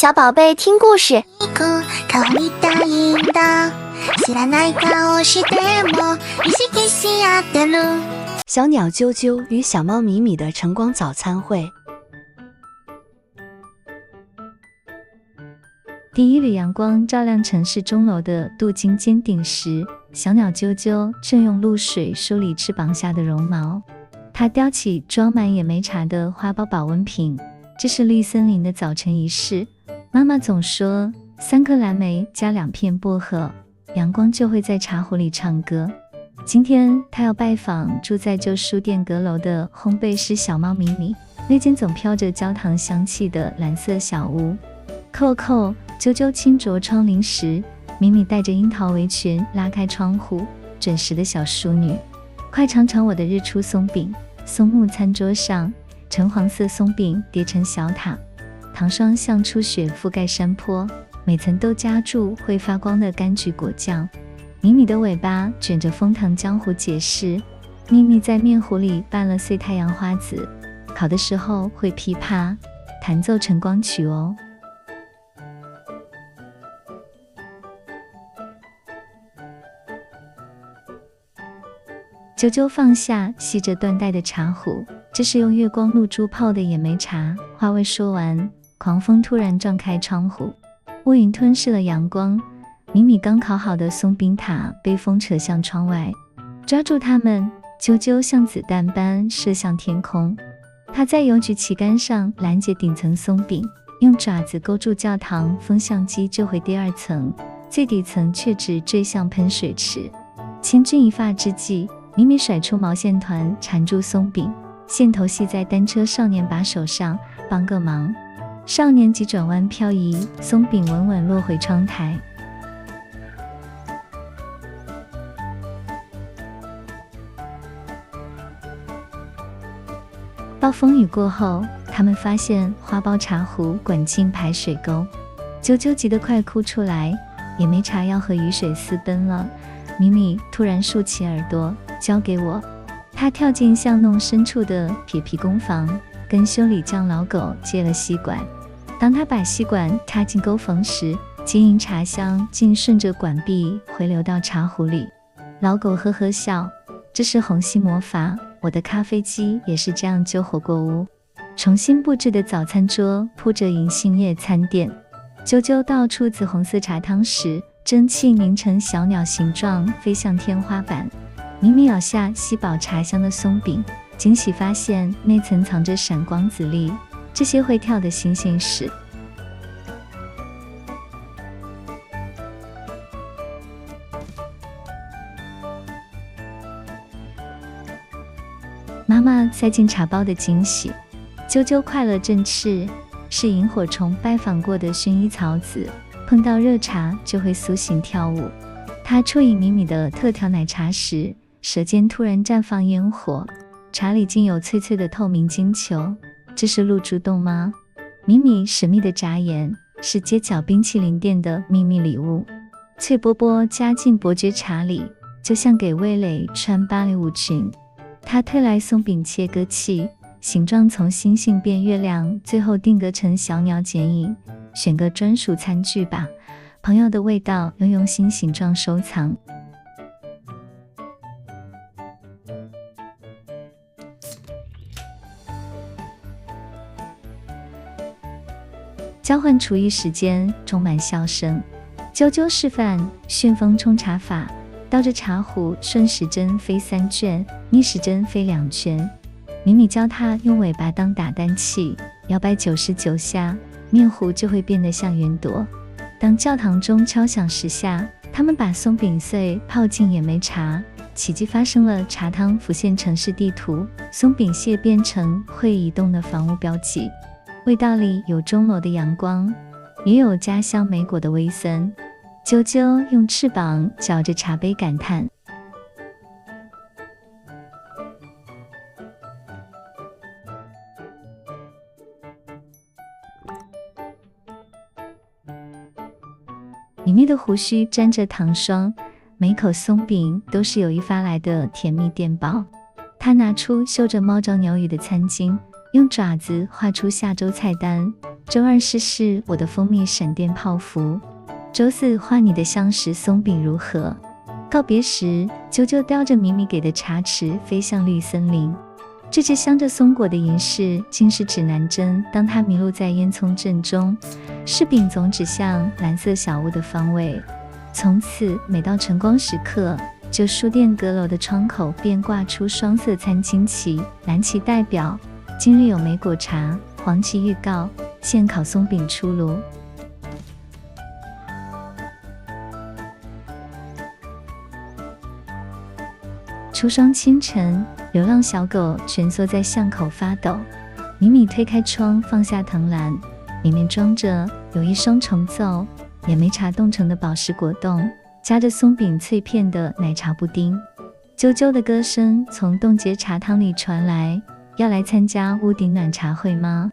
小宝贝听故事。小鸟啾啾与小猫米米的晨光早餐会。第一缕阳光照亮城市钟楼的镀金尖顶时，小鸟啾啾正用露水梳理翅膀下的绒毛。它叼起装满野莓茶的花苞保温瓶，这是绿森林的早晨仪式。妈妈总说，3颗蓝莓加2片薄荷，阳光就会在茶壶里唱歌。今天她要拜访住在旧书店阁楼的烘焙师小猫米米，那间总飘着焦糖香气的蓝色小屋。扣扣，啾啾轻啄窗棂时，米米带着樱桃围裙拉开窗户，准时的小淑女。快尝尝我的日出松饼。松木餐桌上，橙黄色松饼叠成小塔，糖霜像初雪覆盖山坡，每层都加注会发光的柑橘果酱。米米的尾巴卷着枫糖浆糊解释，秘密在面糊里拌了碎太阳花籽，烤的时候会噼啪弹奏晨光曲哦。啾啾放下吸着缎带的茶壶，这是用月光露珠泡的野莓茶。话未说完，狂风突然撞开窗户，乌云吞噬了阳光。米米刚烤好的松饼塔被风扯向窗外，抓住它们，啾啾像子弹般射向天空。它在邮局旗杆上拦截顶层松饼，用爪子勾住教堂风向机救回第2层，最底层却只坠向喷水池。千钧一发之际，米米甩出毛线团缠住松饼，线头系在单车少年把手上，帮个忙。少年急转弯漂移，松饼稳稳落回窗台。暴风雨过后，他们发现花苞茶壶滚进排水沟，啾啾急得快哭出来，野莓茶要和雨水私奔了。米米突然竖起耳朵，交给我。他跳进巷弄深处的铁皮工房，跟修理匠老狗借了吸管。当他把吸管插进沟缝时，晶莹茶香竟顺着管壁回流到茶壶里。老狗呵呵笑，这是虹吸魔法，我的咖啡机也是这样救活过屋。重新布置的早餐桌铺着银杏叶餐垫，啾啾倒出紫红色茶汤时，蒸汽凝成小鸟形状飞向天花板。米米咬下吸饱茶香的松饼，惊喜发现内层藏着闪光籽粒，这些会跳的星星是妈妈塞进茶包的惊喜。啾啾快乐振翅，是萤火虫拜访过的薰衣草籽，碰到热茶就会苏醒跳舞。他啜饮米米的特调奶茶时，舌尖突然绽放烟火，茶里竟有脆脆的透明晶球，这是露珠洞吗？米米神秘的眨眼，是街角冰淇淋店的秘密礼物。脆波波加进伯爵茶里，就像给味蕾穿芭蕾舞裙。他推来松饼切割器，形状从星星变月亮，最后定格成小鸟剪影。选个专属餐具吧，朋友的味道用心形状收藏。交换厨艺时间充满笑声，啾啾示范旋风冲茶法，倒着茶壶顺时针飞3圈，逆时针飞2圈。米米教他用尾巴当打蛋器，摇摆99下，面糊就会变得像圆朵。当教堂钟敲响10下，他们把松饼碎泡进野莓茶，奇迹发生了，茶汤浮现城市地图，松饼屑变成会移动的房屋标记。味道里有钟楼的阳光，也有家乡莓果的微酸。啾啾用翅膀嚼着茶杯感叹，米米的胡须沾着糖霜，每口松饼都是有意发来的甜蜜电报。他拿出绣着猫爪鸟语的餐巾，用爪子画出下周菜单，周二试试我的蜂蜜闪电泡芙，周四画你的橡实松饼如何？告别时，啾啾叼着米米给的茶匙飞向绿森林。这只镶着松果的银饰竟是指南针，当它迷路在烟囱阵中，柿饼总指向蓝色小屋的方位。从此每到晨光时刻，就书店阁楼的窗口便挂出双色餐巾旗，蓝旗代表今日有莓果茶，黄旗预告现烤松饼出炉。初霜清晨，流浪小狗蜷缩在巷口发抖。米米推开窗，放下藤篮，里面装着有一双重奏野莓茶冻成的宝石果冻，夹着松饼脆片的奶茶布丁。啾啾的歌声从冻结茶汤里传来，要来参加屋顶暖茶会吗？